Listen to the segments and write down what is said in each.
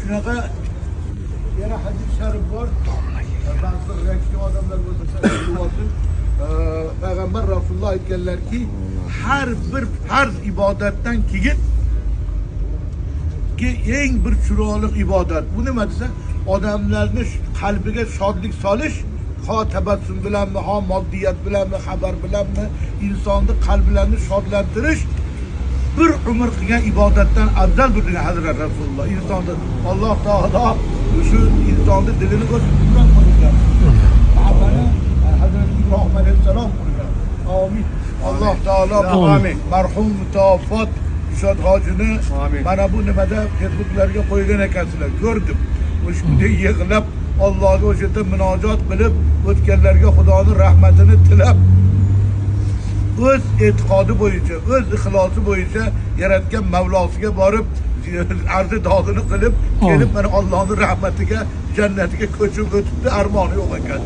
shunaqa yana hadis sharif bor. Ba'zi reaksiya odamlar bo'lsa olsin. Payg'ambar Rasululloh aytganlarki, har bir farz ibodatdan keyin eng bir chiroyli ibodat. Bu nima desa, odamlarni qalbiga shodlik solish, ha tabassum bilanmi, ha moddiyat bilanmi, xabar bilanmi, insonni qalblarini shodlantirish bir umr qilgan ibodatdan afzal bir degan Hazrat Rasululloh. Insonni Alloh taolo shu insonni dilini ko'tarib qo'ygan. Amana Hazrat Ibrohim alayhisalom qilgan. Amin. Alloh taolo amin. Marhum mutafot Shod hojini mana bu nimada Facebooklarga qo'ygan ekansizlar, ko'rdim. O'shunday yig'lab Allohga o'sha yerda munojot qilib, o'tganlarga Xudoning rahmatini tilab, o'z e'tiqodi bo'yicha, o'z ixlosi bo'yicha yaratgan Mavlosiga borib, arzi dodini qilib, kelib mana Allohning rahmatiga, jannatiga ko'chib o'tibdi, armoni yo'q ekan.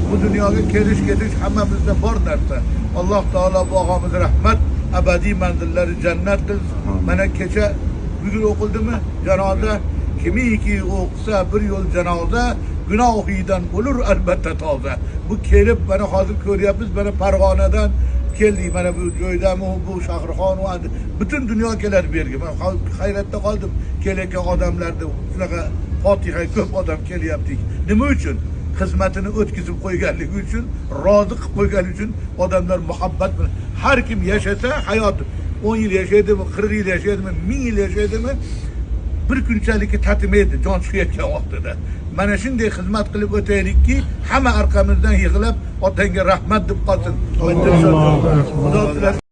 Bu dunyoga ketish hammamizda bor narsa. Alloh taolo bu og'amizga rahmat, abadiy manzillari jannat qilsin. Mana kecha bugun o'qildimi? Janoza kimiki o'qisa bir yo'l janoza gunohidan bo'lur albatta toza. Bu kelib mana hozir ko'ryapmiz, mana Farg'onadan keldik, mana bu joydan bu Shahrixon va butun dunyo keladi bu yerga. Men hayratda qoldim, kelayotgan odamlarni shunaqa Fotiha ko'p odam kelyapti. Nima uchun? Xizmatini o'tkazib qo'yganligi uchun, rozi qilib qo'ygani uchun odamlar muhabbat bilan har kim yashasa hayot 10 yil yashaydimi, 40 yil yashaydimi, 1000 yil yashaydimi, bir kunchalikka tatimaydi jon chiqayotgan vaqtida. Mana shunday xizmat qilib o'taylikki, hamma orqamizdan yig'lab otangga rahmat deb qolsin. Xudo